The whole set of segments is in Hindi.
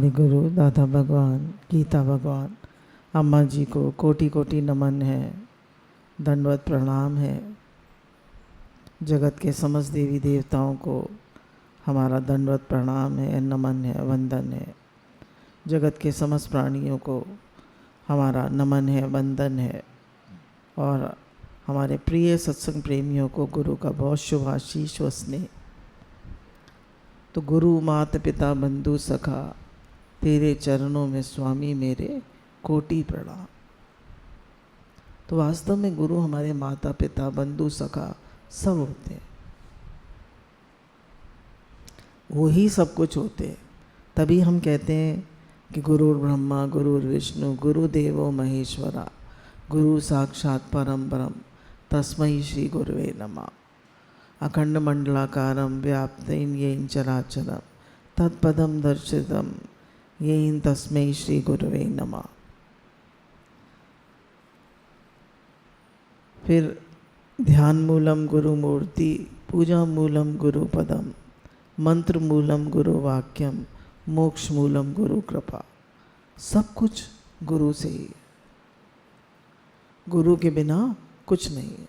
हमारे गुरु दादा भगवान, गीता भगवान, अम्मा जी को कोटि कोटि नमन है, दंडवत प्रणाम है। जगत के समस्त देवी देवताओं को हमारा दंडवत प्रणाम है, नमन है, वंदन है। जगत के समस्त प्राणियों को हमारा नमन है, वंदन है। और हमारे प्रिय सत्संग प्रेमियों को गुरु का बहुत शुभ आशीष व स्नेह। तो गुरु माता पिता बंधु सखा, तेरे चरणों में स्वामी मेरे कोटि प्रणाम। तो वास्तव में गुरु हमारे माता पिता बंधु सखा सब होते हैं, वो ही सब कुछ होते हैं। तभी हम कहते हैं कि गुरुर् ब्रह्मा गुरुर्विष्णु गुरुदेवो महेश्वरा, गुरु साक्षात परम ब्रह्म तस्मै श्री गुरुवे नमः। अखंड मंडलाकारं व्याप्तं येन चराचरं तत्पदं दर्शितं येन तस्मै श्री गुरुवे नमः। फिर ध्यान मूलम गुरु मूर्ति, पूजा मूलम गुरु पदम, मंत्र मूलम गुरु वाक्यम, मोक्ष मूलम गुरु कृपा। सब कुछ गुरु से ही है, गुरु के बिना कुछ नहीं है।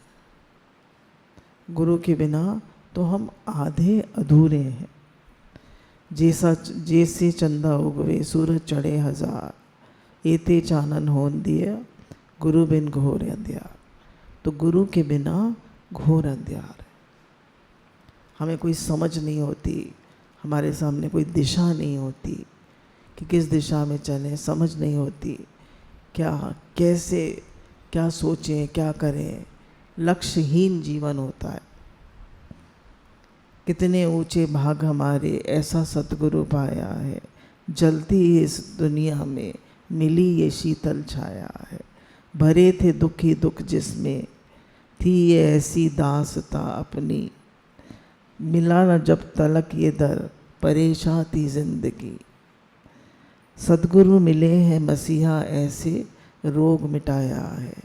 गुरु के बिना तो हम आधे अधूरे हैं। जैसे चंदा उगवे सूरज चढ़े हजार, एते चानन होन दिया गुरु बिन घोर अंधियार। तो गुरु के बिना घोर अंधियार है। हमें कोई समझ नहीं होती, हमारे सामने कोई दिशा नहीं होती कि किस दिशा में चलें, समझ नहीं होती क्या कैसे क्या सोचें क्या करें। लक्ष्यहीन जीवन होता है। कितने ऊंचे भाग हमारे ऐसा सतगुरु पाया है, जलती इस दुनिया में मिली ये शीतल छाया है। भरे थे दुख ही दुख जिसमें थी ये ऐसी दासता अपनी, मिला न जब तलक ये दर परेशान थी जिंदगी। सतगुरु मिले हैं मसीहा ऐसे रोग मिटाया है,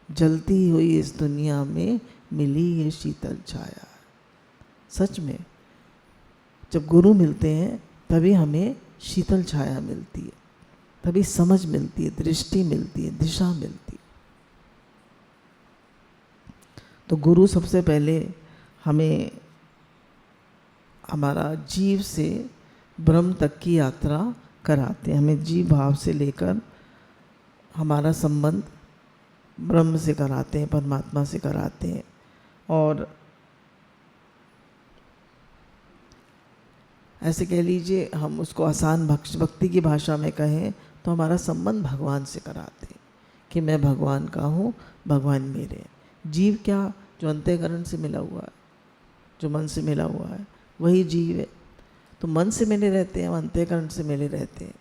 जलती हुई इस दुनिया में मिली ये शीतल छाया। सच में जब गुरु मिलते हैं तभी हमें शीतल छाया मिलती है, तभी समझ मिलती है, दृष्टि मिलती है, दिशा मिलती है। तो गुरु सबसे पहले हमें हमारा जीव से ब्रह्म तक की यात्रा कराते हैं। हमें जीव भाव से लेकर हमारा संबंध ब्रह्म से कराते हैं, परमात्मा से कराते हैं। और ऐसे कह लीजिए, हम उसको आसान भक्ति की भाषा में कहें तो हमारा संबंध भगवान से कराते हैं कि मैं भगवान का हूँ, भगवान मेरे हैं। जीव क्या? जो अंतःकरण से मिला हुआ है, जो मन से मिला हुआ है, वही जीव है। तो मन से मिले रहते हैं, अंतःकरण से मिले रहते हैं।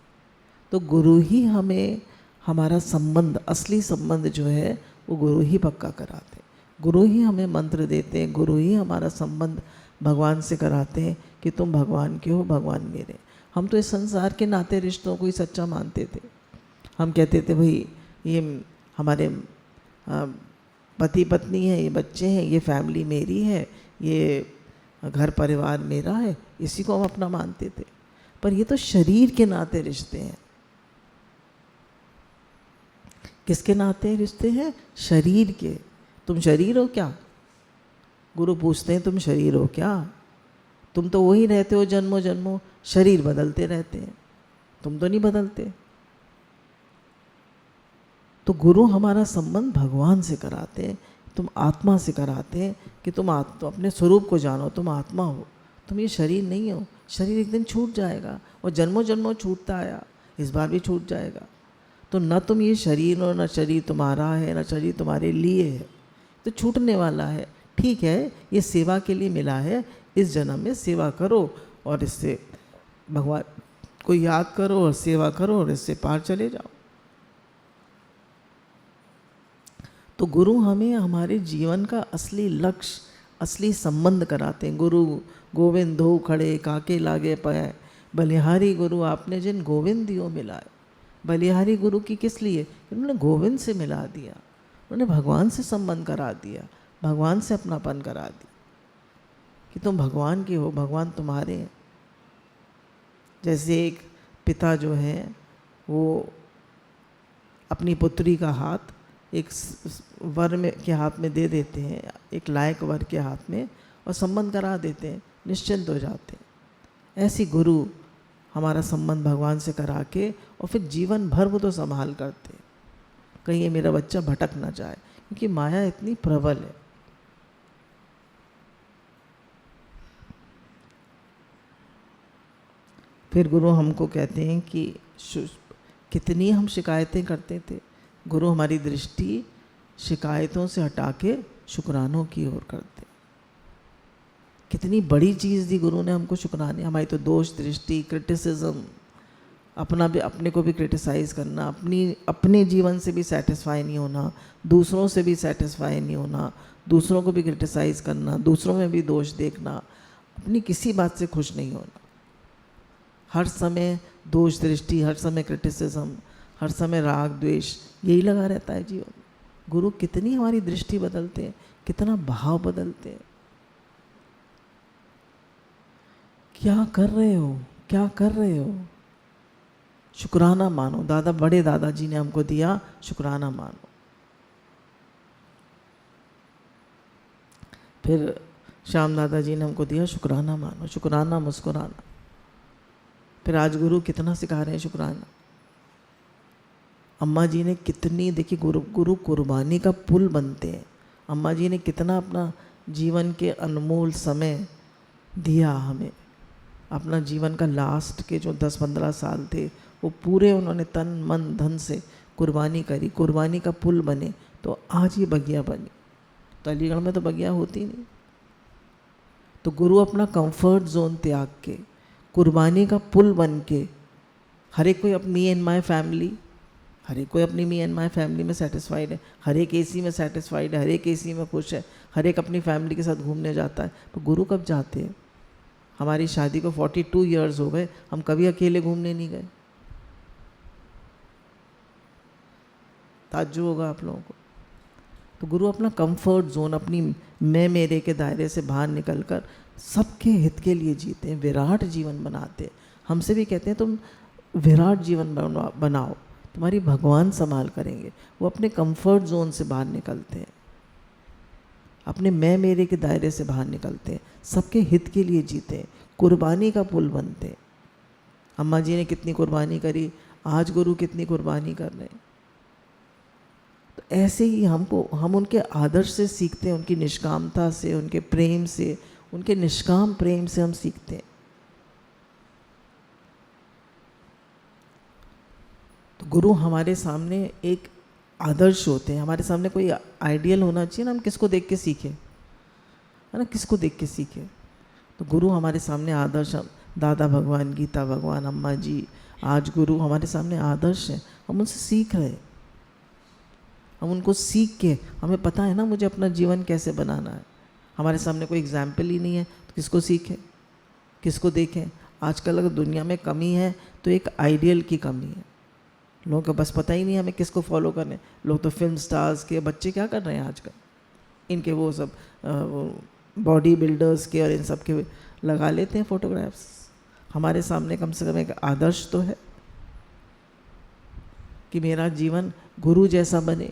तो गुरु ही हमें हमारा संबंध, असली संबंध जो है वो गुरु ही पक्का कराते हैं। गुरु ही हमें मंत्र देते हैं, गुरु ही हमारा संबंध भगवान से कराते हैं कि तुम भगवान के हो, भगवान मेरे। हम तो इस संसार के नाते रिश्तों को ही सच्चा मानते थे। हम कहते थे भाई ये हमारे पति पत्नी है, ये बच्चे हैं, ये फैमिली मेरी है, ये घर परिवार मेरा है, इसी को हम अपना मानते थे। पर ये तो शरीर के नाते रिश्ते हैं। किसके नाते रिश्ते हैं? शरीर के। तुम शरीर हो क्या? गुरु पूछते हैं तुम शरीर हो क्या? तुम तो वही रहते हो जन्मों जन्मों, शरीर बदलते रहते हैं, तुम तो नहीं बदलते। तो गुरु हमारा संबंध भगवान से कराते हैं, तुम आत्मा से कराते हैं कि तुम अपने स्वरूप को जानो, तुम आत्मा हो, तुम ये शरीर नहीं हो। शरीर एक दिन छूट जाएगा और जन्मों जन्मों छूटता आया, इस बार भी छूट जाएगा। तो न तुम ये शरीर हो, न शरीर तुम्हारा है, न शरीर तुम्हारे लिए है, तो छूटने वाला है। ठीक है, ये सेवा के लिए मिला है, इस जन्म में सेवा करो और इससे भगवान को याद करो और सेवा करो और इससे पार चले जाओ। तो गुरु हमें हमारे जीवन का असली लक्ष्य, असली संबंध कराते हैं। गुरु गोविंद धो खड़े काके लागे पाए, बलिहारी गुरु आपने जिन गोविंद दियो मिलाए। बलिहारी गुरु की किस लिए? उन्होंने गोविंद से मिला दिया, उन्होंने भगवान से संबंध करा दिया, भगवान से अपनापन करा दिया कि तुम भगवान के हो, भगवान तुम्हारे हैं। जैसे एक पिता जो हैं वो अपनी पुत्री का हाथ एक वर में के हाथ में दे देते हैं, एक लायक वर के हाथ में, और संबंध करा देते हैं, निश्चिंत हो जाते हैं। ऐसी गुरु हमारा संबंध भगवान से करा के और फिर जीवन भर वो तो संभाल करते हैं, कहीं ये मेरा बच्चा भटक ना जाए, क्योंकि माया इतनी प्रबल है। फिर गुरु हमको कहते हैं कि कितनी हम शिकायतें करते थे, गुरु हमारी दृष्टि शिकायतों से हटा के शुक्रानों की ओर करते। कितनी बड़ी चीज़ दी गुरु ने हमको शुक्राने। हमारी तो दोष दृष्टि, क्रिटिसिज्म, अपने को भी क्रिटिसाइज़ करना, अपने जीवन से भी सेटिस्फाई नहीं होना, दूसरों से भी सेटिस्फाई नहीं होना, दूसरों को भी क्रिटिसाइज़ करना, दूसरों में भी दोष देखना, अपनी किसी बात से खुश नहीं होना, हर समय दोष दृष्टि, हर समय क्रिटिसिज्म, हर समय राग द्वेष, यही लगा रहता है जीवन। गुरु कितनी हमारी दृष्टि बदलते हैं, कितना भाव बदलते हैं। क्या कर रहे हो, क्या कर रहे हो, शुक्राना मानो। दादा, बड़े दादाजी ने हमको दिया, शुक्राना मानो। फिर श्याम दादाजी ने हमको दिया, शुक्राना मानो, शुक्राना मुस्कुराना। फिर आज गुरु कितना सिखा रहे हैं शुक्राना। अम्मा जी ने कितनी, देखिए गुरु कुर्बानी का पुल बनते हैं। अम्मा जी ने कितना अपना जीवन के अनमोल समय दिया हमें, अपना जीवन का लास्ट के जो 10-15 साल थे वो पूरे उन्होंने तन मन धन से कुर्बानी करी, कुर्बानी का पुल बने, तो आज ये बगिया बनी। तो अलीगढ़ में तो बगिया होती नहीं। तो गुरु अपना कंफर्ट जोन त्याग के, कुर्बानी का पुल बन के, हर एक कोई अपनी एंड माय फैमिली, हर एक कोई अपनी मी एंड माय फैमिली में सेटिस्फाइड है, हर एक एसी में सेटिस्फाइड है, हर एक एसी में खुश है, हर एक अपनी फैमिली के साथ घूमने जाता है। तो गुरु कब जाते हैं? हमारी शादी को 42 ईयर्स हो गए, हम कभी अकेले घूमने नहीं गए। ताज्जुब होगा आप लोगों को। तो गुरु अपना कंफर्ट जोन, अपनी मैं मेरे के दायरे से बाहर निकलकर सबके हित के लिए जीते हैं, विराट जीवन बनाते हैं। हमसे भी कहते हैं तुम विराट जीवन बनाओ, तुम्हारी भगवान संभाल करेंगे। वो अपने कंफर्ट जोन से बाहर निकलते हैं, अपने मैं मेरे के दायरे से बाहर निकलते हैं, सबके हित के लिए जीते हैं, कुर्बानी का पुल बनते हैं। अम्मा जी ने कितनी कुर्बानी करी, आज गुरु कितनी कुर्बानी कर रहे हैं। तो ऐसे ही हम उनके आदर्श से सीखते हैं, उनकी निष्कामता से, उनके प्रेम से, उनके निष्काम प्रेम से हम सीखते हैं। तो गुरु हमारे सामने एक आदर्श होते हैं, हमारे सामने कोई आइडियल होना चाहिए ना, हम किसको देख के सीखें, है ना, किसको देख के सीखें। तो गुरु हमारे सामने आदर्श, दादा भगवान, गीता भगवान, अम्मा जी, आज गुरु हमारे सामने आदर्श हैं। हम उनसे सीख रहे हैं, हम उनको सीख के, हमें पता है ना मुझे अपना जीवन कैसे बनाना है। हमारे सामने कोई एग्जाम्पल ही नहीं है तो किसको सीखें, किसको देखें। आजकल अगर दुनिया में कमी है तो एक आइडियल की कमी है। लोगों को बस पता ही नहीं हमें किसको फॉलो करने। लोग तो फिल्म स्टार्स के बच्चे क्या कर रहे हैं आजकल, इनके वो सब बॉडी बिल्डर्स के और इन सब के लगा लेते हैं फोटोग्राफ्स। हमारे सामने कम से कम एक आदर्श तो है कि मेरा जीवन गुरु जैसा बने।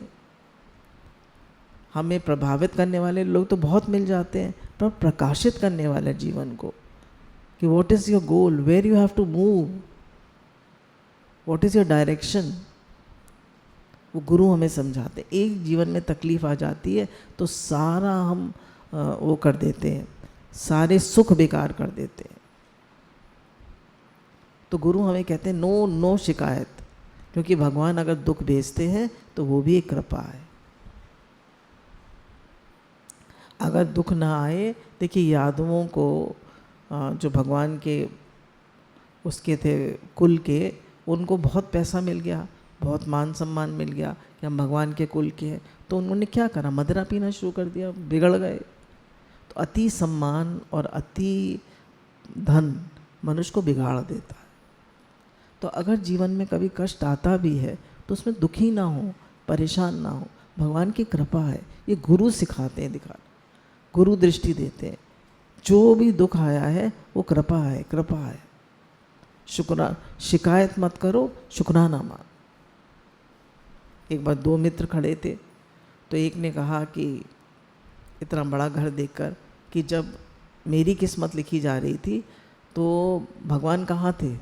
हमें प्रभावित करने वाले लोग तो बहुत मिल जाते हैं, पर प्रकाशित करने वाले जीवन को कि what is your goal, where you have to move, what is your direction, वो गुरु हमें समझाते। एक जीवन में तकलीफ आ जाती है तो सारा हम वो कर देते हैं, सारे सुख बेकार कर देते हैं। तो गुरु हमें कहते हैं नो शिकायत, क्योंकि भगवान अगर दुख भेजते हैं तो वो भी एक कृपा है। अगर दुख ना आए, देखिए यादवों को जो भगवान के उसके थे कुल के, उनको बहुत पैसा मिल गया, बहुत मान सम्मान मिल गया कि हम भगवान के कुल के हैं। तो उन्होंने क्या करा, मदिरा पीना शुरू कर दिया, बिगड़ गए। तो अति सम्मान और अति धन मनुष्य को बिगाड़ देता है। तो अगर जीवन में कभी कष्ट आता भी है तो उसमें दुखी ना हो, परेशान ना हो, भगवान की कृपा है। ये गुरु सिखाते हैं, दिखा गुरु दृष्टि देते हैं। जो भी दुख आया है वो कृपा है, कृपा है। शिकायत मत करो, शुक्राना मानो। एक बार दो मित्र खड़े थे, तो एक ने कहा कि इतना बड़ा घर देखकर कि जब मेरी किस्मत लिखी जा रही थी तो भगवान कहाँ थे?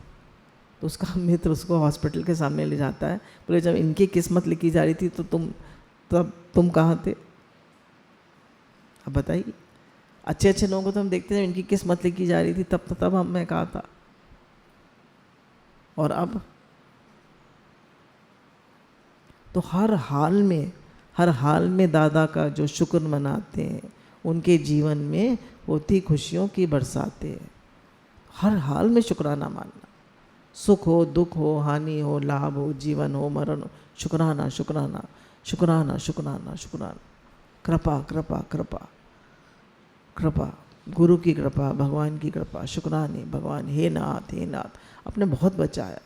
तो उसका मित्र उसको हॉस्पिटल के सामने ले जाता है, बोले जब इनकी किस्मत लिखी जा रही थी तो तुम कहाँ थे? अब बताइए, अच्छे अच्छे लोगों को तो हम देखते हैं, इनकी किस्मत लिखी जा रही थी तब मैं कहा था, और अब तो हर हाल में दादा का जो शुक्र मनाते हैं, उनके जीवन में होती खुशियों की बरसाते हैं। हर हाल में शुक्राना मानना, सुख हो, दुख हो, हानि हो, लाभ हो, जीवन हो, मरण हो, शुक्राना शुक्राना शुक्राना शुक्राना शुक्राना। कृपा कृपा कृपा कृपा, गुरु की कृपा, भगवान की कृपा, शुक्राने भगवान। हे नाथ आपने बहुत बचाया,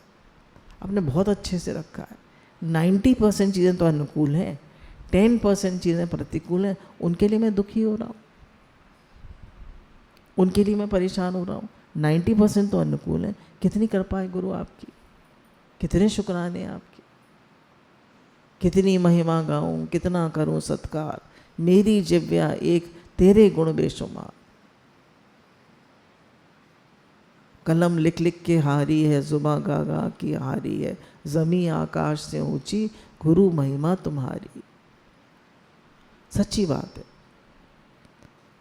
आपने बहुत अच्छे से रखा है। 90% चीज़ें तो अनुकूल हैं, 10% चीज़ें प्रतिकूल हैं, उनके लिए मैं दुखी हो रहा हूँ, उनके लिए मैं परेशान हो रहा हूँ। 90% तो अनुकूल है। कितनी कृपा है गुरु आपकी, कितने शुक्राने आपके, कितनी महिमा गाऊं, कितना करूं सत्कार, मेरी जिव्या एक तेरे गुण बेशुमार। कलम लिख लिख के हारी है, जुबां गा गा की हारी है, जमी आकाश से ऊंची, गुरु महिमा तुम्हारी। सच्ची बात है,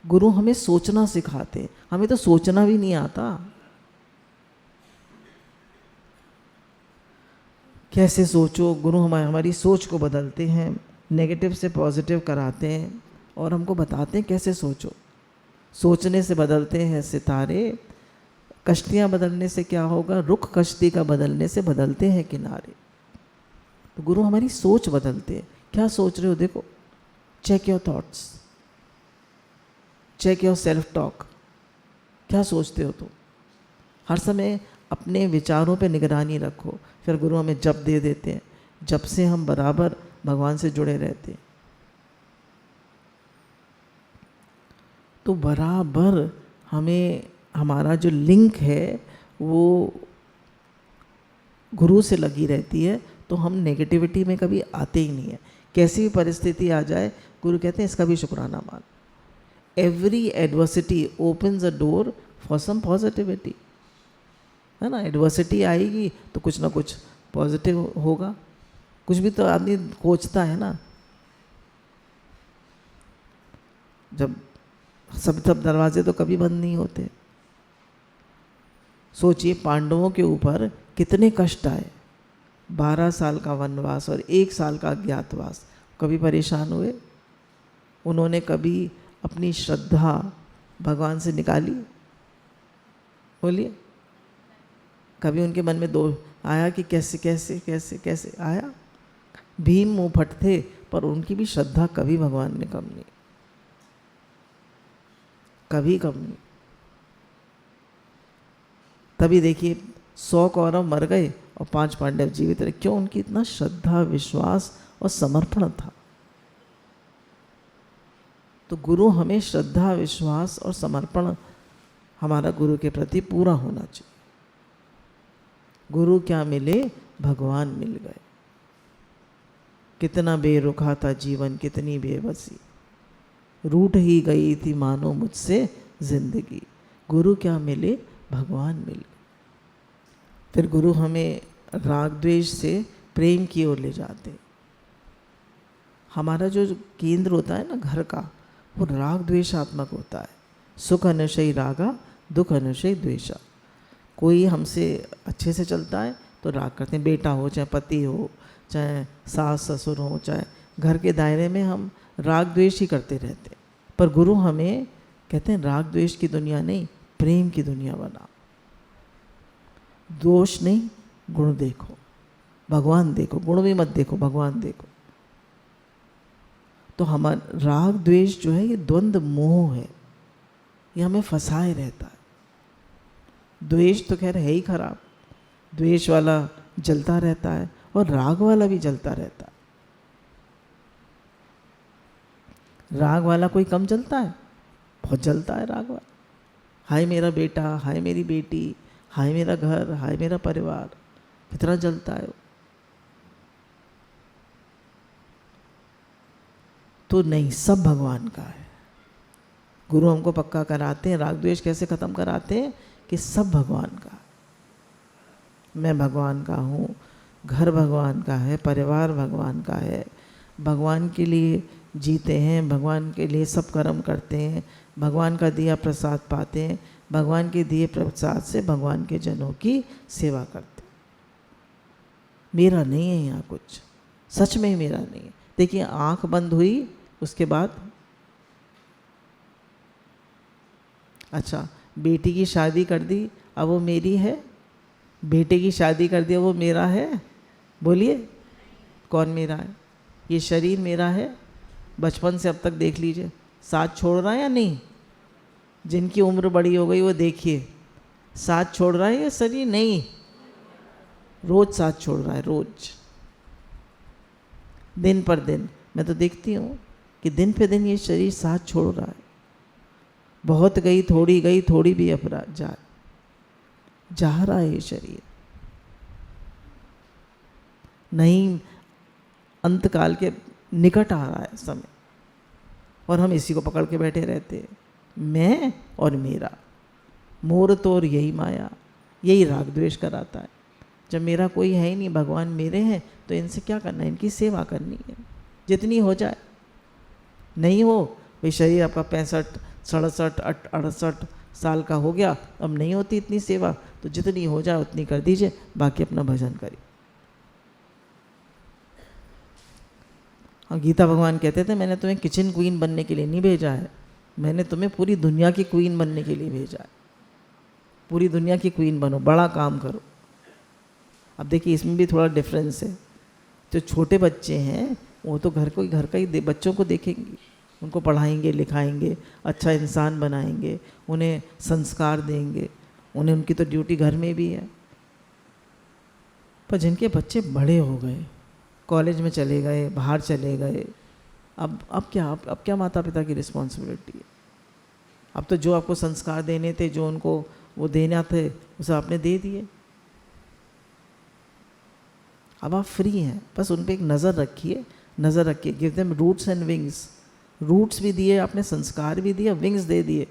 गुरु हमें सोचना सिखाते हैं, हमें तो सोचना भी नहीं आता। कैसे सोचो, गुरु हमारी सोच को बदलते हैं, नेगेटिव से पॉजिटिव कराते हैं और हमको बताते हैं कैसे सोचो। सोचने से बदलते हैं सितारे, कश्तियाँ बदलने से क्या होगा, रुख कश्ती का बदलने से बदलते हैं किनारे। तो गुरु हमारी सोच बदलते हैं। क्या सोच रहे हो देखो, check your thoughts, check your self talk. क्या सोचते हो तुम? हर समय अपने विचारों पे निगरानी रखो। फिर गुरु हमें जप दे देते हैं, जप से हम बराबर भगवान से जुड़े रहते हैं। तो बराबर हमें हमारा जो लिंक है वो गुरु से लगी रहती है, तो हम नेगेटिविटी में कभी आते ही नहीं है। कैसी भी परिस्थिति आ जाए, गुरु कहते हैं इसका भी शुक्राना मान। Every adversity opens a door for some positivity, है ना। एडवर्सिटी आएगी तो कुछ ना कुछ पॉजिटिव होगा, कुछ भी तो आदमी खोजता है ना। जब सब दरवाजे तो कभी बंद नहीं होते। सोचिए पांडवों के ऊपर कितने कष्ट आए, 12 साल का वनवास और 1 साल का अज्ञातवास। कभी परेशान हुए? उन्होंने कभी अपनी श्रद्धा भगवान से निकाली? बोलिए, कभी उनके मन में दो आया कि कैसे कैसे कैसे कैसे आया? भीम मुँह फट थे, पर उनकी भी श्रद्धा कभी भगवान में कम नहीं, कभी कम नहीं। तभी देखिए 100 कौरव मर गए और 5 पांडव जीवित रहे। क्यों? उनकी इतना श्रद्धा, विश्वास और समर्पण था। तो गुरु हमें श्रद्धा, विश्वास और समर्पण हमारा गुरु के प्रति पूरा होना चाहिए। गुरु क्या मिले? भगवान मिल गए। कितना बेरुखा था जीवन, कितनी बेबसी, रूठ ही गई थी मानो मुझसे जिंदगी। गुरु क्या मिले? भगवान मिले। फिर गुरु हमें राग द्वेष से प्रेम की ओर ले जाते। हमारा जो केंद्र होता है ना घर का, वो राग द्वेषात्मक होता है। सुख अनुशयी रागा, दुख अनुशयी द्वेषा। कोई हमसे अच्छे से चलता है तो राग करते हैं, बेटा हो चाहे पति हो, चाहे सास ससुर हो, चाहे घर के दायरे में हम राग द्वेष ही करते रहते हैं। पर गुरु हमें कहते हैं राग द्वेष की दुनिया नहीं, प्रेम की दुनिया बना। दोष नहीं, गुण देखो, भगवान देखो, गुण भी मत देखो, भगवान देखो। तो हमारा राग द्वेष जो है ये द्वंद्व मोह है, ये हमें फंसाए रहता है। द्वेष तो खैर है ही खराब, द्वेष वाला जलता रहता है और राग वाला भी जलता रहता है। राग वाला कोई कम जलता है? बहुत जलता है राग वाला। हाय मेरा बेटा, हाय मेरी बेटी, हाय मेरा घर, हाय मेरा परिवार, कितना जलता है वो। तो नहीं, सब भगवान का है। गुरु हमको पक्का कराते हैं, राग द्वेष कैसे खत्म कराते हैं कि सब भगवान का है। मैं भगवान का हूँ, घर भगवान का है, परिवार भगवान का है, भगवान के लिए जीते हैं, भगवान के लिए सब कर्म करते हैं, भगवान का दिया प्रसाद पाते हैं, भगवान के दिए प्रसाद से भगवान के जनों की सेवा करते हैं। मेरा नहीं है यहाँ कुछ, सच में ही मेरा नहीं है। देखिए आंख बंद हुई, उसके बाद अच्छा बेटी की शादी कर दी, अब वो मेरी है। बेटे की शादी कर दिया, वो मेरा है? बोलिए कौन मेरा है? ये शरीर मेरा है। बचपन से अब तक देख लीजिए, साथ छोड़ रहा है या नहीं? जिनकी उम्र बड़ी हो गई वो देखिए, साथ छोड़ रहा है या शरीर? नहीं, रोज साथ छोड़ रहा है, रोज, दिन पर दिन। मैं तो देखती हूँ कि दिन पे दिन ये शरीर साथ छोड़ रहा है। बहुत गई, थोड़ी भी अपराध जा रहा है ये शरीर। नहीं, अंतकाल के निकट आ रहा है समय, और हम इसी को पकड़ के बैठे रहते हैं, मैं और मेरा। मोर तोर यही माया, यही राग द्वेष कराता है। जब मेरा कोई है ही नहीं, भगवान मेरे हैं, तो इनसे क्या करना है? इनकी सेवा करनी है, जितनी हो जाए। नहीं हो भाई, शरीर आपका 65, 67, 68 साल का हो गया, अब नहीं होती इतनी सेवा, तो जितनी हो जाए उतनी कर दीजिए, बाकी अपना भजन करिए। हाँ, गीता भगवान कहते थे मैंने तुम्हें किचन क्वीन बनने के लिए नहीं भेजा है, मैंने तुम्हें पूरी दुनिया की क्वीन बनने के लिए भेजा है। पूरी दुनिया की क्वीन बनो, बड़ा काम करो। अब देखिए इसमें भी थोड़ा डिफरेंस है। जो छोटे बच्चे हैं वो तो घर का ही बच्चों को देखेंगे, उनको पढ़ाएंगे, लिखाएंगे, अच्छा इंसान बनाएंगे, उन्हें संस्कार देंगे, उन्हें उनकी तो ड्यूटी घर में भी है। पर जिनके बच्चे बड़े हो गए, कॉलेज में चले गए, बाहर चले गए, अब क्या माता पिता की रिस्पॉन्सिबिलिटी है? अब तो जो आपको संस्कार देने थे, जो उनको वो देना थे, उसे आपने दे दिए। अब आप फ्री हैं, बस उन पर एक नज़र रखिए, give them roots and wings. Roots भी दिए आपने, संस्कार भी दिए, विंग्स दे दिए।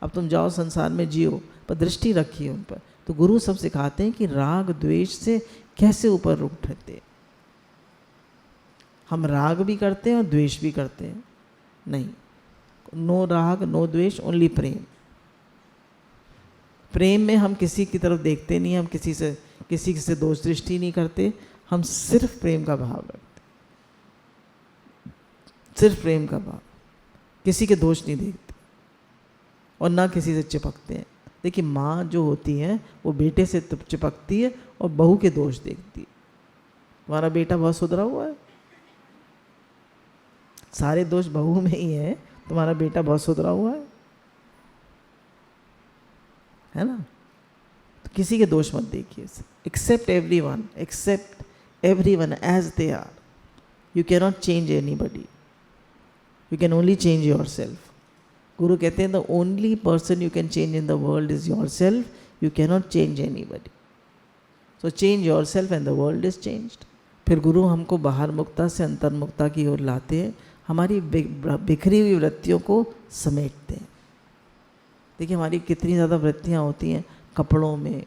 अब तुम जाओ संसार में जियो, पर दृष्टि रखिए उन पर। तो गुरु सब सिखाते हैं कि राग द्वेष से कैसे ऊपर उठते। हम राग भी करते हैं और द्वेष भी करते हैं, नहीं, नो राग नो द्वेष, ओनली प्रेम। प्रेम में हम किसी की तरफ देखते नहीं, हम किसी से दोष दृष्टि नहीं करते, हम सिर्फ प्रेम का भाव रखते, सिर्फ प्रेम का भाव, किसी के दोष नहीं देखते और ना किसी से चिपकते हैं। देखिए माँ जो होती है वो बेटे से चिपकती है और बहू के दोष देखती है। तुम्हारा बेटा बहुत सुधरा हुआ है, सारे दोष बहू में ही है, तुम्हारा बेटा बहुत सुधरा हुआ है ना? तो किसी के दोष मत देखिए। Accept everyone as they are. You cannot change anybody, you can only change yourself. गुरु कहते हैं the only person you can change in the world is yourself, you cannot change anybody. So change yourself and the world is changed. फिर गुरु हमको बाहर मुक्ता से अंतर्मुक्ता की ओर लाते हैं, हमारी बिखरी हुई वृत्तियों को समेटते हैं। देखिए हमारी कितनी ज़्यादा वृत्तियाँ होती हैं कपड़ों में,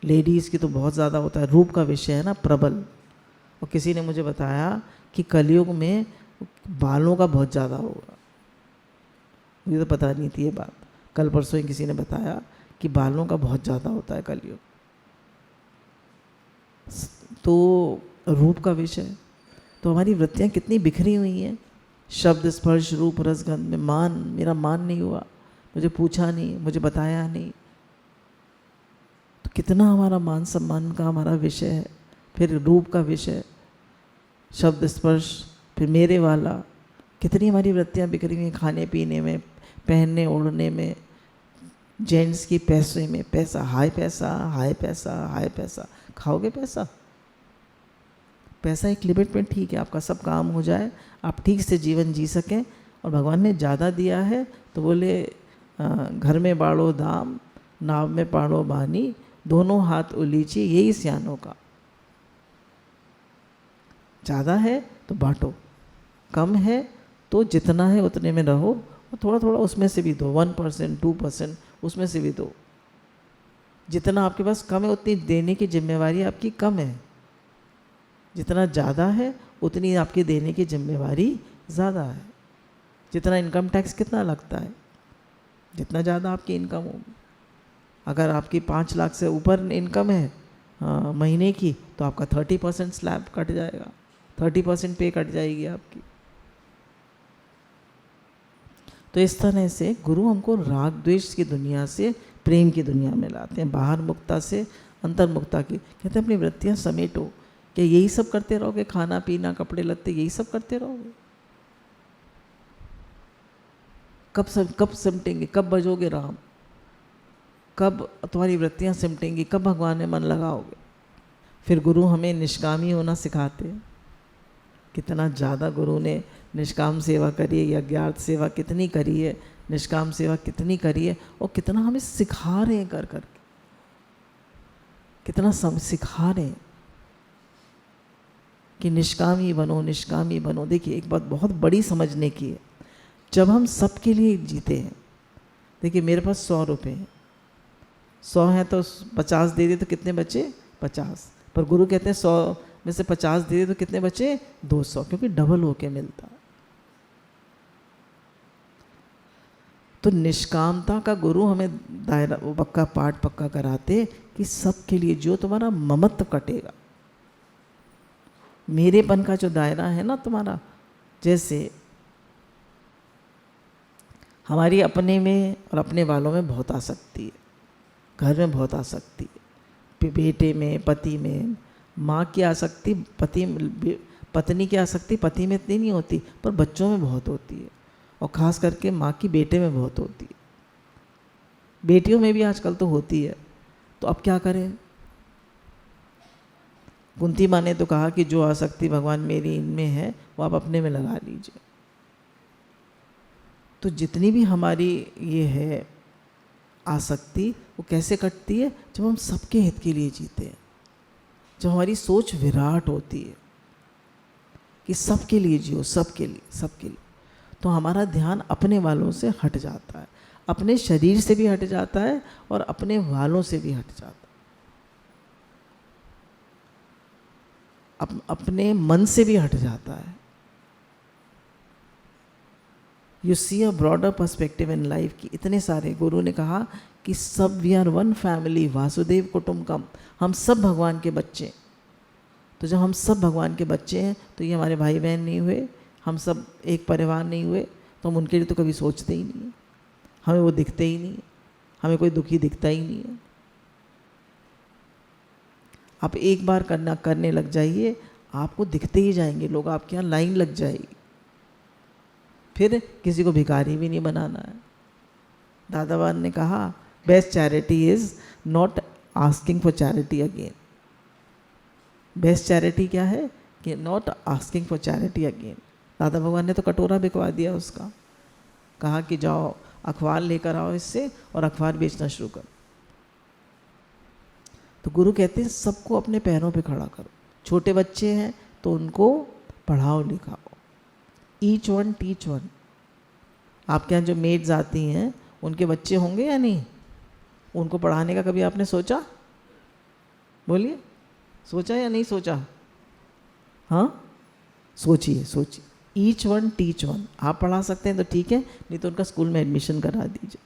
लेडीज़ की तो बहुत ज़्यादा होता है, रूप का विषय है ना प्रबल। और किसी ने मुझे बताया कि कलयुग में बालों का बहुत ज़्यादा होगा, मुझे तो पता नहीं थी ये बात, कल परसों ही किसी ने बताया कि बालों का बहुत ज़्यादा होता है कलयुग। तो रूप का विषय, तो हमारी वृत्तियाँ कितनी बिखरी हुई हैं, शब्द स्पर्श रूप रस गंध में। मेरा मान नहीं हुआ, मुझे पूछा नहीं, मुझे बताया नहीं, तो कितना हमारा मान सम्मान का हमारा विषय है। फिर रूप का विषय, शब्द स्पर्श, फिर मेरे वाला, कितनी हमारी वृत्तियाँ बिखरी हुई हैं खाने पीने में, पहनने ओढ़ने में, जेंट्स की पैसे में, पैसा, हाय पैसा, हाय पैसा, हाय पैसा। खाओगे पैसा? पैसा एक लिमिट में ठीक है, आपका सब काम हो जाए, आप ठीक से जीवन जी सकें। और भगवान ने ज़्यादा दिया है तो बोले घर में बाड़ो दाम, नाव में पाड़ो बानी, दोनों हाथ उलीची यही सियानों का। ज़्यादा है तो बांटो, कम है तो जितना है उतने में रहो, और थोड़ा थोड़ा उसमें से भी दो, 1% 2% उसमें से भी दो। जितना आपके पास कम है उतनी देने की जिम्मेवारी आपकी कम है, जितना ज़्यादा है उतनी आपकी देने की जिम्मेवारी ज़्यादा है। जितना इनकम टैक्स कितना लगता है, जितना ज़्यादा आपकी इनकम होगी। अगर आपकी 5 लाख से ऊपर इनकम है महीने की, तो आपका 30% स्लैब कट जाएगा, 30% पे कट जाएगी आपकी। तो इस तरह से गुरु हमको राग द्वेष की दुनिया से प्रेम की दुनिया में लाते हैं, बाहर मुक्ता से अंतर्मुक्ता की। कहते हैं अपनी वृत्तियाँ समेटो। क्या यही सब करते रहोगे, खाना पीना कपड़े लत्ते यही सब करते रहोगे? कब सिमटेंगे, कब बजोगे राम, कब तुम्हारी वृत्तियाँ सिमटेंगी, कब भगवान में मन लगाओगे? फिर गुरु हमें निष्कामी होना सिखाते हैं। कितना ज़्यादा गुरु ने निष्काम सेवा करी है, यज्ञार्थ सेवा कितनी करी है, निष्काम सेवा कितनी करी है, और कितना हमें सिखा रहे हैं कर करके, कितना सिखा रहे हैं कि निष्कामी बनो, निष्कामी बनो। देखिए एक बात बहुत बड़ी समझने की है, जब हम सबके लिए जीते हैं, देखिए मेरे पास 100 रुपये हैं, 100 हैं तो 50 दे दे तो कितने बचे? 50। पर गुरु कहते हैं 100 में से 50 दे दे तो कितने बचे? 200, क्योंकि डबल होके मिलता। तो निष्कामता का गुरु हमें दायरा वो पक्का पाठ पक्का कराते कि सबके लिए जो तुम्हारा ममत्व कटेगा, मेरेपन का जो दायरा है ना तुम्हारा, जैसे हमारी अपने में और अपने वालों में बहुत आसक्ति है, घर में बहुत आसक्ति है, बेटे में, पति में। माँ की आसक्ति पत्नी की आसक्ति पति में इतनी नहीं होती, पर बच्चों में बहुत होती है, और ख़ास करके माँ की बेटे में बहुत होती है। बेटियों में भी आजकल तो होती है। तो अब क्या करें? कुंती माँ ने तो कहा कि जो आसक्ति भगवान मेरी इनमें है वो आप अपने में लगा लीजिए। तो जितनी भी हमारी ये है आसक्ति, वो कैसे कटती है? जब हम सबके हित के लिए जीते हैं, जब हमारी सोच विराट होती है कि सबके लिए जियो, सबके लिए, सबके लिए, तो हमारा ध्यान अपने वालों से हट जाता है, अपने शरीर से भी हट जाता है और अपने वालों से भी हट जाता है, अपने मन से भी हट जाता है। You see a broader perspective in life की। इतने सारे गुरु ने कहा कि सब वी आर वन फैमिली, वासुदेव कुटुंबकम, हम सब भगवान के बच्चे। तो जब हम सब भगवान के बच्चे हैं तो ये हमारे भाई बहन नहीं हुए, हम सब एक परिवार नहीं हुए, तो हम उनके लिए तो कभी सोचते ही नहीं है, हमें वो दिखते ही नहीं है, हमें कोई दुखी दिखता ही नहीं है। आप एक बार करने लग जाइए, आपको दिखते ही जाएंगे लोग, आपके यहाँ लाइन लग जाएगी। फिर किसी को भिखारी भी नहीं बनाना है। दादावान ने कहा best charity is not asking for charity again. Best charity क्या है? कि not asking for charity again. दादा भगवान ने तो कटोरा बिकवा दिया उसका, कहा कि जाओ अखबार लेकर आओ इससे और अखबार बेचना शुरू करो। तो गुरु कहते हैं सबको अपने पैरों पे खड़ा करो। छोटे बच्चे हैं तो उनको पढ़ाओ लिखाओ, ईच वन टीच वन। आपके यहाँ जो मेड्स आती हैं उनके बच्चे होंगे या नहीं? उनको पढ़ाने का कभी आपने सोचा? बोलिए, सोचा या नहीं सोचा? हाँ, सोचिए सोचिए। Each one teach one. आप पढ़ा सकते हैं तो ठीक है, नहीं तो उनका स्कूल में एडमिशन करा दीजिए।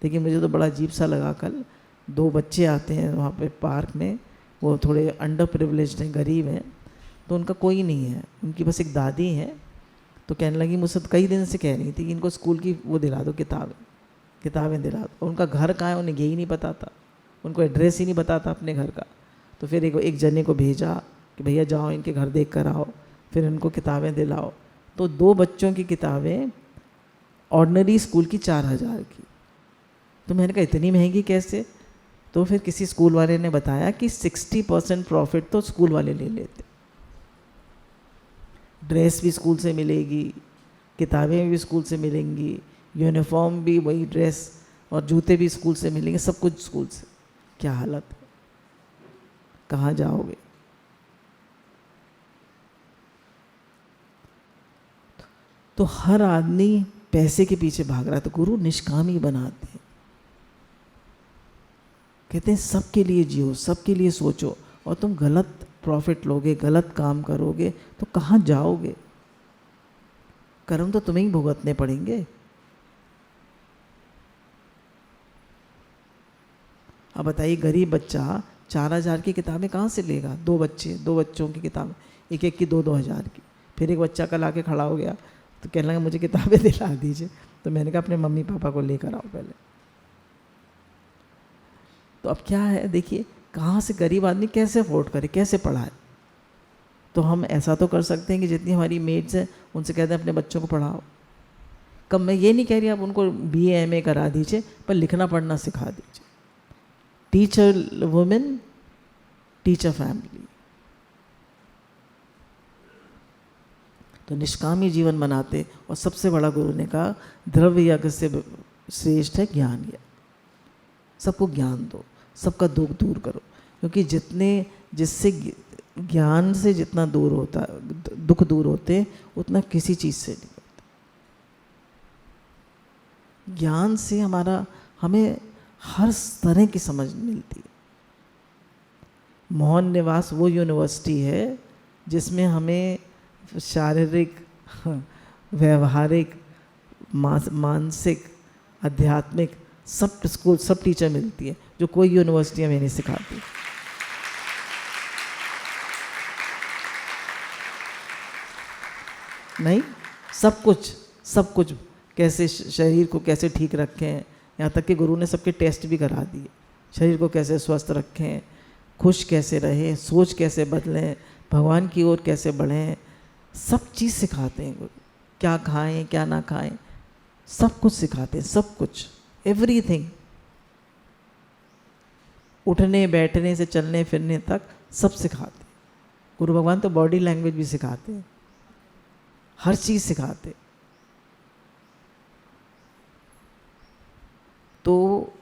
देखिए मुझे तो बड़ा अजीब सा लगा, कल 2 बच्चे आते हैं वहाँ पे पार्क में, वो थोड़े अंडर प्रिविलेज्ड हैं, गरीब हैं, तो उनका कोई नहीं है, उनकी बस एक दादी है। तो कहने लगी मुझसे, कई दिन से कह रही थी कि इनको स्कूल की वो दिला दो, किताबें दिला दो। उनका घर कहाँ है उन्हें यही नहीं पता था, उनको एड्रेस ही नहीं पता था अपने घर का। तो फिर एक जने को भेजा कि भैया जाओ इनके घर देख कर आओ, फिर इनको किताबें दिलाओ। तो 2 बच्चों की किताबें ऑर्डिनरी स्कूल की 4000 की। तो मैंने कहा इतनी महंगी कैसे? तो फिर किसी स्कूल वाले ने बताया कि 60% प्रॉफिट तो स्कूल वाले ले लेते। ड्रेस भी स्कूल से मिलेगी, किताबें भी स्कूल से मिलेंगी, यूनिफॉर्म भी वही ड्रेस, और जूते भी स्कूल से मिलेंगे, सब कुछ स्कूल से। क्या हालत है, कहाँ जाओगे? तो हर आदमी पैसे के पीछे भाग रहा है, तो गुरु निष्कामी बनाते हैं। कहते हैं सबके लिए जियो, सबके लिए सोचो, और तुम गलत प्रॉफिट लोगे, गलत काम करोगे तो कहाँ जाओगे? कर्म तो तुम्हें ही भुगतने पड़ेंगे। अब बताइए, गरीब बच्चा 4,000 की किताबें कहाँ से लेगा? दो बच्चों की किताबें, एक एक की 2-2 हज़ार की। फिर एक बच्चा कल आके खड़ा हो गया तो कहने लगा मुझे किताबें दिला दीजिए। तो मैंने कहा अपने मम्मी पापा को लेकर आओ पहले। तो अब क्या है, देखिए कहाँ से गरीब आदमी कैसे अफोर्ड करे, कैसे पढ़ाए? तो हम ऐसा तो कर सकते हैं कि जितनी हमारी मेट्स हैं उनसे कहते हैं अपने बच्चों को पढ़ाओ। कब, मैं ये नहीं कह रही आप उनको BA MA करा दीजिए, पर लिखना पढ़ना सिखा दीजिए। Teacher women, teacher family. तो निष्कामी जीवन बनाते, और सबसे बड़ा गुरु ने कहा द्रव्य यज्ञ से श्रेष्ठ है ज्ञान यज्ञ। सबको ज्ञान दो, सबका दुख दूर करो, क्योंकि जिससे ज्ञान से जितना दूर होता, दुख दूर होते, उतना किसी चीज़ से नहीं होता। ज्ञान से हमें हर तरह की समझ मिलती है। मोहन निवास वो यूनिवर्सिटी है जिसमें हमें शारीरिक, व्यवहारिक, मानसिक, आध्यात्मिक सब स्कूल, सब टीचर मिलती है, जो कोई यूनिवर्सिटी हमें नहीं सिखाती। नहीं, सब कुछ कैसे शरीर को कैसे ठीक रखें, यहाँ तक कि गुरु ने सबके टेस्ट भी करा दिए। शरीर को कैसे स्वस्थ रखें, खुश कैसे रहें, सोच कैसे बदलें, भगवान की ओर कैसे बढ़ें, सब चीज़ सिखाते हैं गुरु। क्या खाएं क्या ना खाएं, सब कुछ सिखाते हैं, सब कुछ, एवरीथिंग। उठने बैठने से चलने फिरने तक सब सिखाते हैं। गुरु भगवान तो बॉडी लैंग्वेज भी सिखाते हैं, हर चीज़ सिखाते। तो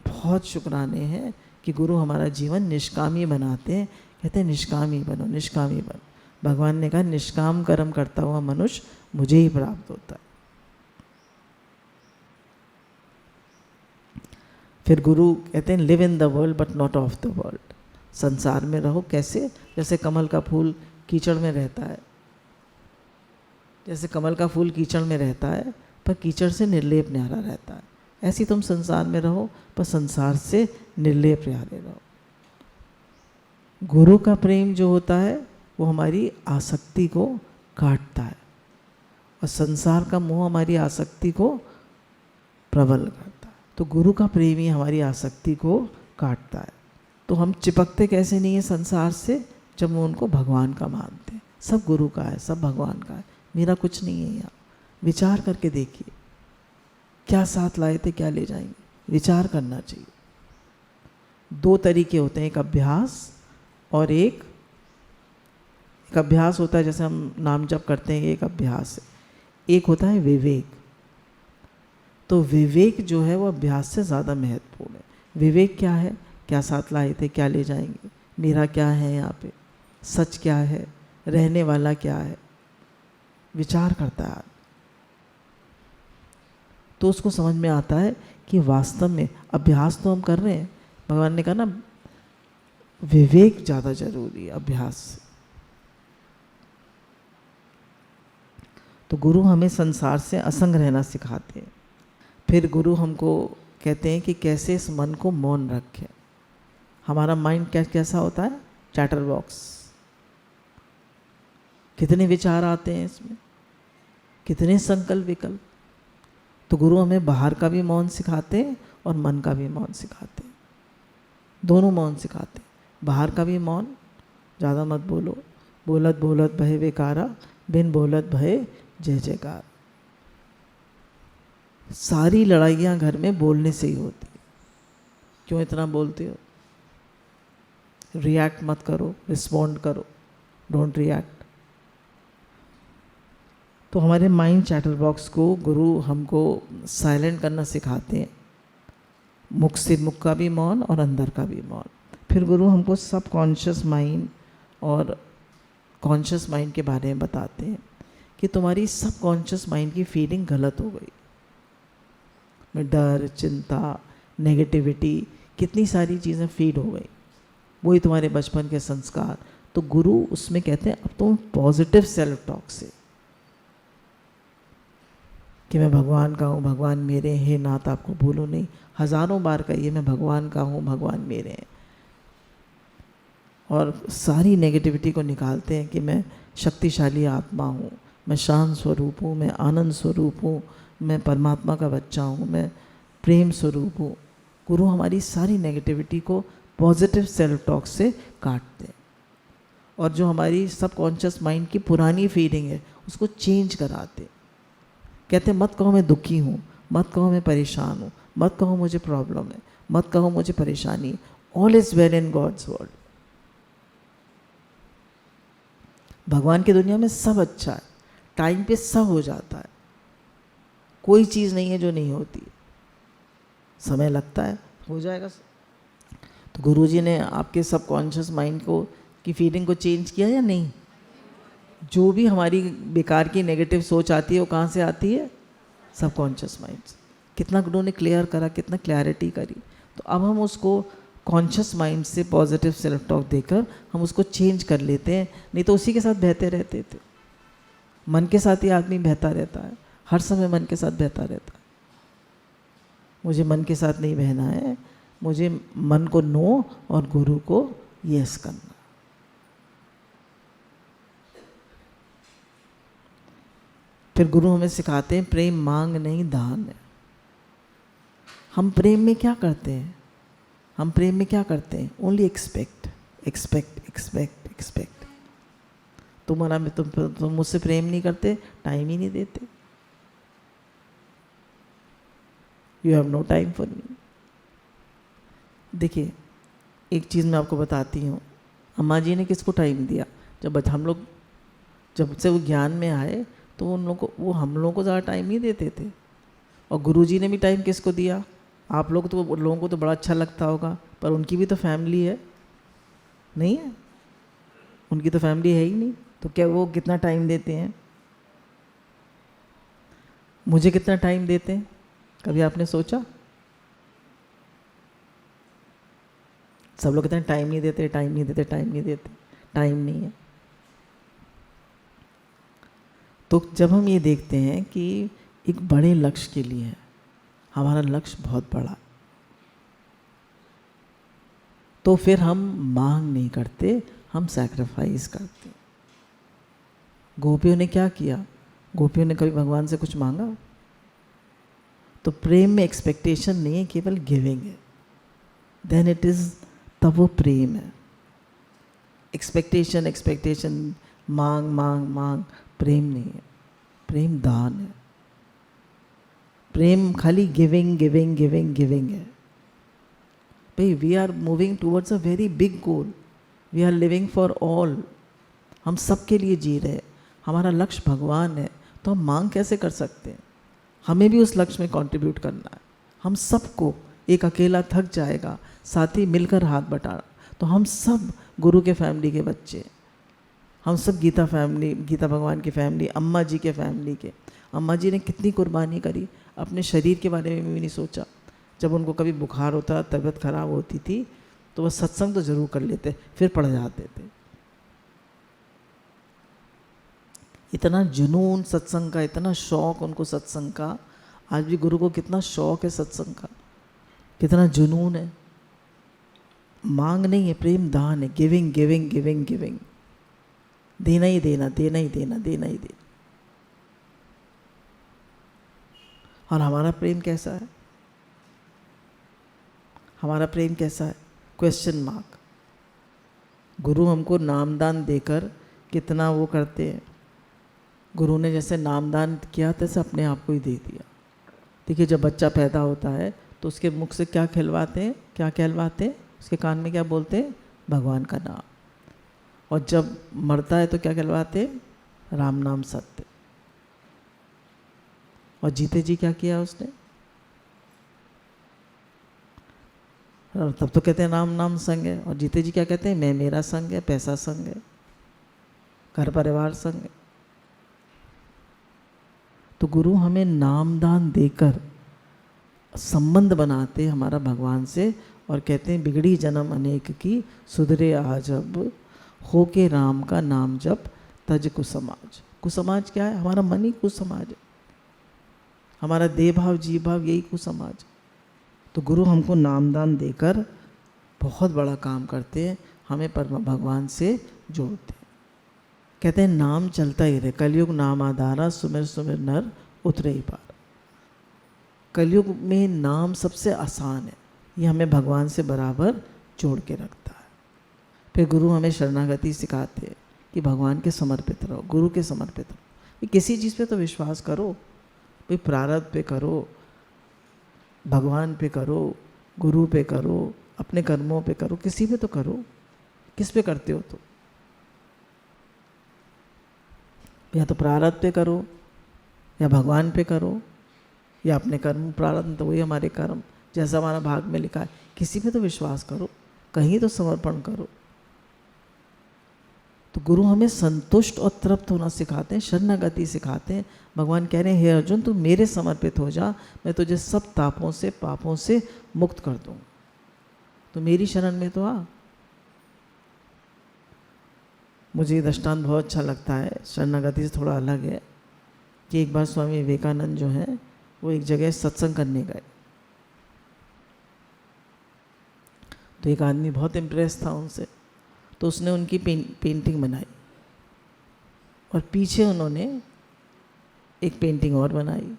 बहुत शुक्राने हैं कि गुरु हमारा जीवन निष्कामी बनाते हैं। कहते हैं निष्कामी बनो, निष्कामी बनो। भगवान ने कहा निष्काम कर्म करता हुआ मनुष्य मुझे ही प्राप्त होता है। फिर गुरु कहते हैं live in the world but not of the world. संसार में रहो कैसे? जैसे कमल का फूल कीचड़ में रहता है, जैसे कमल का फूल कीचड़ में रहता है पर कीचड़ से निर्लेप न्यारा रहता है, ऐसे तुम संसार में रहो पर संसार से निर्लेप न्यारे रहो। गुरु का प्रेम जो होता है वो हमारी आसक्ति को काटता है, और संसार का मोह हमारी आसक्ति को प्रबल करता है। तो गुरु का प्रेम ही हमारी आसक्ति को काटता है। तो हम चिपकते कैसे नहीं है संसार से? जब हम उनको भगवान का मानते हैं। सब गुरु का है, सब भगवान का है, मेरा कुछ नहीं है। यहाँ विचार करके देखिए, क्या साथ लाए थे, क्या ले जाएंगे, विचार करना चाहिए। दो तरीके होते हैं, एक अभ्यास और एक अभ्यास होता है जैसे हम नाम जप करते हैं, एक अभ्यास है। एक होता है विवेक। तो विवेक जो है वो अभ्यास से ज़्यादा महत्वपूर्ण है। विवेक क्या है? क्या साथ लाए थे, क्या ले जाएंगे, मेरा क्या है यहाँ पे, सच क्या है, रहने वाला क्या है, विचार करता है तो उसको समझ में आता है कि वास्तव में अभ्यास तो हम कर रहे हैं। भगवान ने कहा ना विवेक ज़्यादा जरूरी है अभ्यास से। तो गुरु हमें संसार से असंग रहना सिखाते हैं। फिर गुरु हमको कहते हैं कि कैसे इस मन को मौन रखें। हमारा माइंड कैसा होता है? Chatter box. कितने विचार आते हैं इसमें, कितने संकल्प विकल्प। तो गुरु हमें बाहर का भी मौन सिखाते हैं और मन का भी मौन सिखाते हैं, दोनों मौन सिखाते हैं। बाहर का भी मौन, ज़्यादा मत बोलो, बोलत बोलत भय बेकारा, बिन बोलत भय जय जयकार। सारी लड़ाइयाँ घर में बोलने से ही होती है। क्यों इतना बोलते हो? रिएक्ट मत करो, रिस्पॉन्ड करो, डोंट रिएक्ट। तो हमारे माइंड चैटर बॉक्स को गुरु हमको साइलेंट करना सिखाते हैं, मुख से मुख का भी मौन और अंदर का भी मौन। फिर गुरु हमको सब कॉन्शियस माइंड और कॉन्शियस माइंड के बारे में बताते हैं कि तुम्हारी सब कॉन्शियस माइंड की फीलिंग गलत हो गई, में डर, चिंता, नेगेटिविटी, कितनी सारी चीज़ें फीड हो गई, वही तुम्हारे बचपन के संस्कार। तो गुरु उसमें कहते हैं अब तुम पॉजिटिव सेल्फ टॉक से कि मैं भगवान का हूँ, भगवान मेरे हैं, नाथ आपको भूलो नहीं, हज़ारों बार कहिए मैं भगवान का हूँ, भगवान मेरे हैं। और सारी नेगेटिविटी को निकालते हैं कि मैं शक्तिशाली आत्मा हूँ, मैं शांत स्वरूप हूँ, मैं आनंद स्वरूप हूँ, मैं परमात्मा का बच्चा हूँ, मैं प्रेम स्वरूप हूँ। गुरु हमारी सारी नेगेटिविटी को पॉजिटिव सेल्फ टॉक से काटते हैं और जो हमारी सबकॉन्शियस माइंड की पुरानी फीलिंग है उसको चेंज कराते। कहते हैं मत कहो मैं दुखी हूँ, मत कहो मैं परेशान हूँ, मत कहो मुझे प्रॉब्लम है, मत कहो मुझे परेशानी, all is well in God's world. भगवान की दुनिया में सब अच्छा है, टाइम पे सब हो जाता है, कोई चीज़ नहीं है जो नहीं होती, समय लगता है, हो जाएगा। तो गुरुजी ने आपके सबकॉन्शियस माइंड को की फीलिंग को चेंज किया या नहीं? जो भी हमारी बेकार की नेगेटिव सोच आती है वो कहाँ से आती है? सबकॉन्शियस माइंड से। कितना गुरु ने क्लियर करा, कितना क्लैरिटी करी। तो अब हम उसको कॉन्शियस माइंड से पॉजिटिव सेल्फ टॉक देकर हम उसको चेंज कर लेते हैं, नहीं तो उसी के साथ बहते रहते थे। मन के साथ ही आदमी बहता रहता है, हर समय मन के साथ बहता रहता है। मुझे मन के साथ नहीं बहना है, मुझे मन को नो और गुरु को यस करना। फिर गुरु हमें सिखाते हैं प्रेम मांग नहीं दान है। हम प्रेम में क्या करते हैं? हम प्रेम में क्या करते हैं? Only expect expect expect expect. तुम मुझसे प्रेम नहीं करते, टाइम ही नहीं देते, you have no time for me. देखिए एक चीज़ मैं आपको बताती हूँ, अम्मा जी ने किसको टाइम दिया? जब से वो ज्ञान में आए तो वो हम लोगों को ज़्यादा टाइम नहीं देते थे। और गुरुजी ने भी टाइम किसको दिया? आप लोगों को तो बड़ा अच्छा लगता होगा, पर उनकी भी तो फैमिली है, नहीं है? उनकी तो फैमिली है ही नहीं, तो क्या वो कितना टाइम देते हैं? मुझे कितना टाइम देते हैं? कभी आपने सोचा? सब लोग कहते हैं टाइम नहीं देते, टाइम नहीं देते, टाइम नहीं देते, टाइम नहीं है। तो जब हम ये देखते हैं कि एक बड़े लक्ष्य के लिए है, हमारा लक्ष्य बहुत बड़ा, तो फिर हम मांग नहीं करते, हम सैक्रिफाइस करते। गोपियों ने क्या किया? गोपियों ने कभी भगवान से कुछ मांगा? तो प्रेम में एक्सपेक्टेशन नहीं है, केवल गिविंग है, देन इट इज़, तब वो प्रेम है। एक्सपेक्टेशन मांग मांग मांग, प्रेम नहीं है। प्रेम दान है। प्रेम खाली गिविंग गिविंग गिविंग गिविंग है। भाई we are moving towards a very big goal, we are living for all. हम सब के लिए जी रहे हैं, हमारा लक्ष्य भगवान है, तो हम मांग कैसे कर सकते हैं? हमें भी उस लक्ष्य में कंट्रीब्यूट करना है। हम सबको, एक अकेला थक जाएगा, साथी मिलकर हाथ बटाना। तो हम सब गुरु के फैमिली के बच्चे, हम सब गीता फैमिली, गीता भगवान की फैमिली, अम्मा जी के फैमिली के। अम्मा जी ने कितनी कुर्बानी करी, अपने शरीर के बारे में भी नहीं सोचा। जब उनको कभी बुखार होता, तबीयत खराब होती थी, तो वह सत्संग तो जरूर कर लेते, फिर पड़ जाते थे। इतना जुनून सत्संग का, इतना शौक उनको सत्संग का। आज भी गुरु को कितना शौक है सत्संग का, कितना जुनून है। मांग नहीं है, प्रेम दान है। गिविंग गिविंग गिविंग गिविंग, देना ही देना, देना ही देना, देना ही देना। और हमारा प्रेम कैसा है? हमारा प्रेम कैसा है? Question mark. गुरु हमको नामदान देकर कितना वो करते हैं। गुरु ने जैसे नामदान किया तैसे अपने आप को ही दे दिया। देखिए जब बच्चा पैदा होता है तो उसके मुख से क्या कहलवाते हैं? क्या कहलवाते हैं? उसके कान में क्या बोलते हैं? भगवान का नाम। और जब मरता है तो क्या कहलवाते हैं? राम नाम सत्य। और जीते जी क्या किया उसने? और तब तो कहते हैं नाम नाम संग है, और जीते जी क्या कहते हैं? मैं मेरा संग है, पैसा संग है, घर परिवार संग है। तो गुरु हमें नाम दान देकर संबंध बनाते हमारा भगवान से, और कहते हैं बिगड़ी जन्म अनेक की, सुधरे आज अब, हो के राम का नाम जप, तज कुसमाज। कुसमाज क्या है? हमारा मन ही कुसमाज है, हमारा देह भाव जीव भाव यही कुसमाज। तो गुरु हमको नामदान देकर बहुत बड़ा काम करते हैं, हमें परम भगवान से जोड़ते हैं। कहते हैं नाम चलता ही रहे, कलयुग नाम आधारा, सुमिर सुमिर नर उतरे ही पार। कलयुग में नाम सबसे आसान है, ये हमें भगवान से बराबर जोड़ के रखता है। फिर गुरु हमें शरणागति सिखाते हैं कि भगवान के समर्पित रहो, गुरु के समर्पित रहो। किसी चीज़ पे तो विश्वास करो भाई, प्रारब्ध पे करो, भगवान पे करो, गुरु पे करो, अपने कर्मों पे करो, किसी पे तो करो। किस पे करते हो? तो या तो प्रारब्ध पे करो, या भगवान पे करो, या अपने कर्म। प्रारब्ध तो वही हमारे कर्म, जैसा हमारा भाग में लिखा है। किसी पे तो विश्वास करो, कहीं तो समर्पण करो। तो गुरु हमें संतुष्ट और तृप्त होना सिखाते हैं, शरणागति सिखाते हैं। भगवान कह रहे हैं हे अर्जुन, तू मेरे समर्पित हो जा, मैं तुझे सब तापों से पापों से मुक्त कर दूँ। तो मेरी शरण में तो आ। मुझे ये दृष्टांत बहुत अच्छा लगता है, शरणागति से थोड़ा अलग है। कि एक बार स्वामी विवेकानंद जो हैं वो एक जगह सत्संग करने गए, तो एक आदमी बहुत इम्प्रेस था उनसे, तो उसने उनकी पेंटिंग बनाई, और पीछे उन्होंने एक पेंटिंग और बनाई।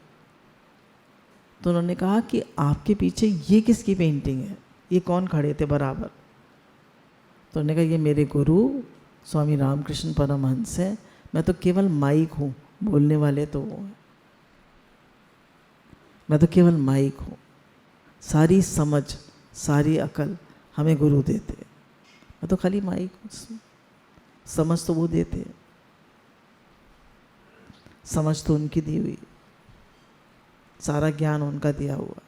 तो उन्होंने कहा कि आपके पीछे ये किसकी पेंटिंग है, ये कौन खड़े थे बराबर? तो उन्होंने कहा ये मेरे गुरु स्वामी रामकृष्ण परमहंस हैं, मैं तो केवल माइक हूँ, बोलने वाले तो वो हैं, मैं तो केवल माइक हूँ। सारी समझ सारी अकल हमें गुरु देते हैं, मैं तो खाली माइक हूँ, समझ तो वो देते हैं, समझ तो उनकी दी हुई, सारा ज्ञान उनका दिया हुआ।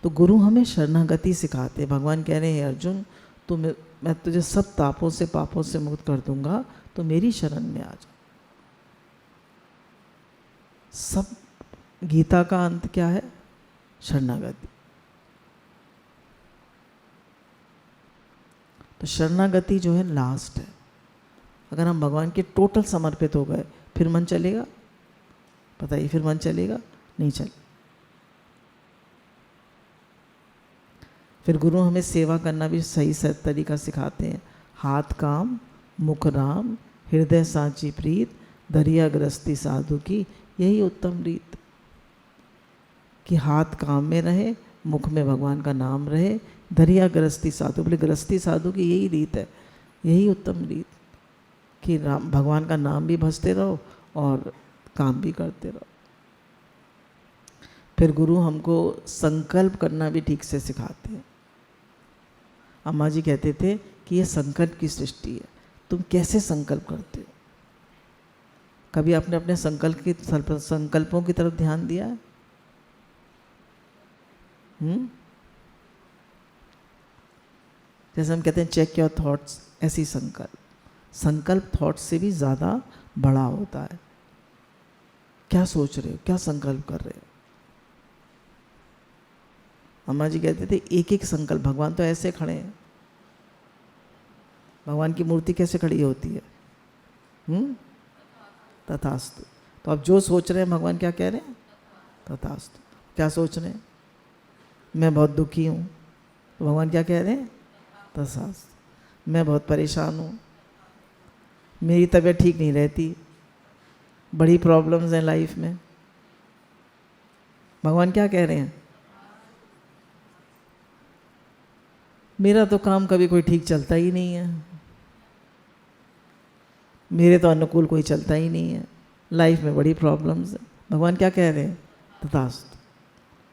तो गुरु हमें शरणागति सिखाते हैं। भगवान कह रहे हैं अर्जुन, तो मैं तुझे सब तापों से पापों से मुक्त कर दूंगा, तो मेरी शरण में आ जा। सब गीता का अंत क्या है? शरणागति। तो शरणागति जो है लास्ट है। अगर हम भगवान के टोटल समर्पित हो गए, फिर मन चलेगा? बताइए, फिर मन चलेगा? नहीं चले। फिर गुरु हमें सेवा करना भी सही तरीका सिखाते हैं। हाथ काम, मुख राम, हृदय सांची प्रीत, दरिया गृहस्थी साधु की, यही उत्तम रीत। कि हाथ काम में रहे, मुख में भगवान का नाम रहे, दरिया गृहस्थी साधु, बोले गृहस्थी साधु की यही रीत है, यही उत्तम रीत। कि राम भगवान का नाम भी भजते रहो और काम भी करते रहो। फिर गुरु हमको संकल्प करना भी ठीक से सिखाते हैं। अम्मा जी कहते थे कि ये संकल्प की सृष्टि है, तुम कैसे संकल्प करते हो? कभी आपने अपने संकल्पों की तरफ ध्यान दिया है? जैसे हम कहते हैं चेक योर थॉट्स, ऐसी संकल्प थॉट्स से भी ज़्यादा बड़ा होता है। क्या सोच रहे हो, क्या संकल्प कर रहे हो? अम्मा जी कहते थे एक एक संकल्प, भगवान तो ऐसे खड़े हैं, भगवान की मूर्ति कैसे खड़ी होती है? तथास्तु। तो आप जो सोच रहे हैं भगवान क्या कह रहे हैं? तथास्तु। क्या सोच रहे हैं? मैं बहुत दुखी हूँ, तो भगवान क्या कह रहे हैं? तथास्तु। मैं बहुत परेशान हूँ, मेरी तबीयत ठीक नहीं रहती, बड़ी प्रॉब्लम्स हैं लाइफ में, भगवान क्या कह रहे हैं? मेरा तो काम कभी कोई ठीक चलता ही नहीं है, मेरे तो अनुकूल कोई चलता ही नहीं है, लाइफ में बड़ी प्रॉब्लम्स है। भगवान क्या कह रहे हैं? तथास्तु।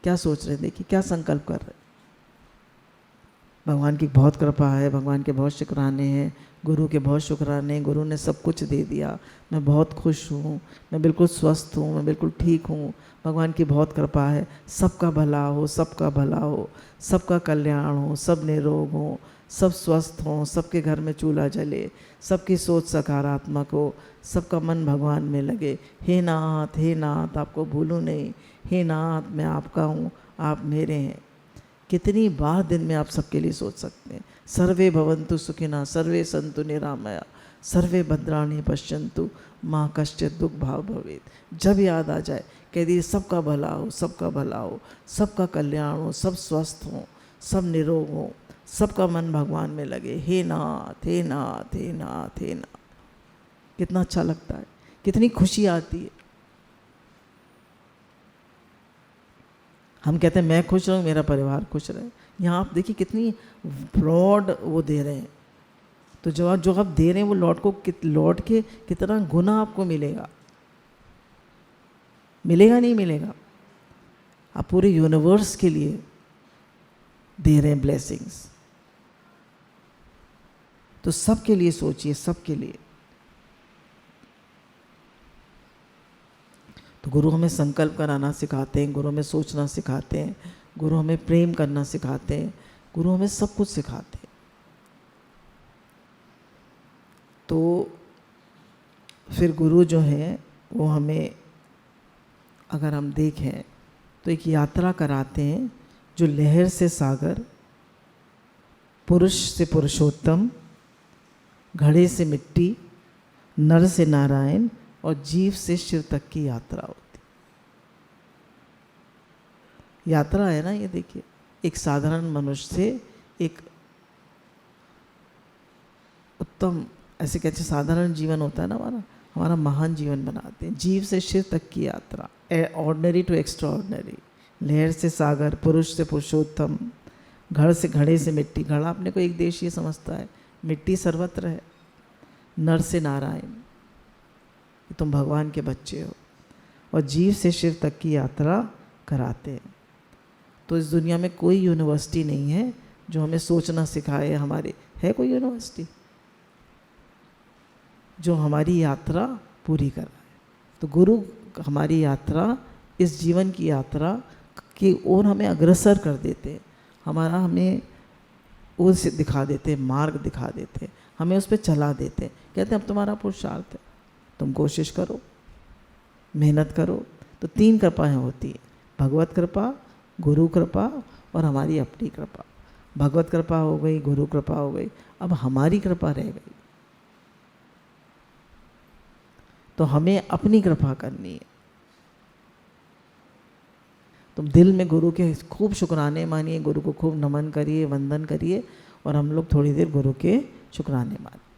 क्या सोच रहे हैं? देखिए क्या संकल्प कर रहे हैं। भगवान की बहुत कृपा है, भगवान के बहुत शुक्राने हैं, गुरु के बहुत शुक्राने, गुरु ने सब कुछ दे दिया, मैं बहुत खुश हूँ, मैं बिल्कुल स्वस्थ हूँ, मैं बिल्कुल ठीक हूँ, भगवान की बहुत कृपा है, सबका भला हो, सबका भला हो, सबका कल्याण हो, सब निरोग हो, सब स्वस्थ हों, सबके घर में चूल्हा जले, सबकी सोच सकारात्मक हो, सबका मन भगवान में लगे। हे नाथ आपको भूलूं नहीं, हे नाथ मैं आपका हूँ, आप मेरे हैं। कितनी बार दिन में आप सबके लिए सोच सकते हैं। सर्वे भवन्तु सुखिनः, सर्वे सन्तु निरामया, सर्वे भद्राणि पश्यन्तु, माँ कश्चित् दुख भाव भवेत्। जब याद आ जाए कह दिए सबका भला हो, सबका भला हो, सबका कल्याण हो, सब स्वस्थ हों, सब निरोग हों, सबका मन भगवान में लगे। हे नाथ हे नाथ हे नाथ हे नाथ। कितना अच्छा लगता है, कितनी खुशी आती है। हम कहते हैं मैं खुश रहूँ, मेरा परिवार खुश रहे। यहाँ आप देखिए कितनी ब्रॉड वो दे रहे हैं। तो जो आप दे रहे हैं वो लौट के कितना गुना आपको मिलेगा, मिलेगा नहीं मिलेगा। आप पूरे यूनिवर्स के लिए दे रहे हैं ब्लेसिंग्स। तो सबके लिए सोचिए, सबके लिए। तो गुरु हमें संकल्प कराना सिखाते हैं, गुरु हमें सोचना सिखाते हैं, गुरु हमें प्रेम करना सिखाते हैं, गुरु हमें सब कुछ सिखाते हैं। तो फिर गुरु जो है वो हमें अगर हम देखें तो एक यात्रा कराते हैं जो लहर से सागर, पुरुष से पुरुषोत्तम, घड़े से मिट्टी, नर से नारायण और जीव से शिव तक की यात्रा होती। यात्रा है ना ये, देखिए एक साधारण मनुष्य से एक उत्तम, ऐसे कैसे साधारण जीवन होता है ना हमारा महान जीवन बनाते हैं। जीव से शिव तक की यात्रा, ऑर्डिनरी टू एक्स्ट्राऑर्डिनरी, लहर से सागर, पुरुष से पुरुषोत्तम, घड़े से मिट्टी। घड़ा अपने को एक देशीय समझता है, मिट्टी सर्वत्र है। नर से नारायण, तुम भगवान के बच्चे हो। और जीव से शिव तक की यात्रा कराते हैं। तो इस दुनिया में कोई यूनिवर्सिटी नहीं है जो हमें सोचना सिखाए। हमारे है कोई यूनिवर्सिटी जो हमारी यात्रा पूरी कराए? तो गुरु हमारी यात्रा, इस जीवन की यात्रा की ओर हमें अग्रसर कर देते हैं, हमें ओर से दिखा देते हैं, मार्ग दिखा देते हैं, हमें उस पर चला देते हैं। कहते हैं अब तुम्हारा पुरुषार्थ है, तुम कोशिश करो, मेहनत करो। तो 3 कृपाएं होती हैं, भगवत कृपा, गुरु कृपा और हमारी अपनी कृपा। भगवत कृपा हो गई, गुरु कृपा हो गई, अब हमारी कृपा रह गई। तो हमें अपनी कृपा करनी है। तुम दिल में गुरु के खूब शुक्राने मानिए, गुरु को खूब नमन करिए, वंदन करिए, और हम लोग थोड़ी देर गुरु के शुक्राने मानिए।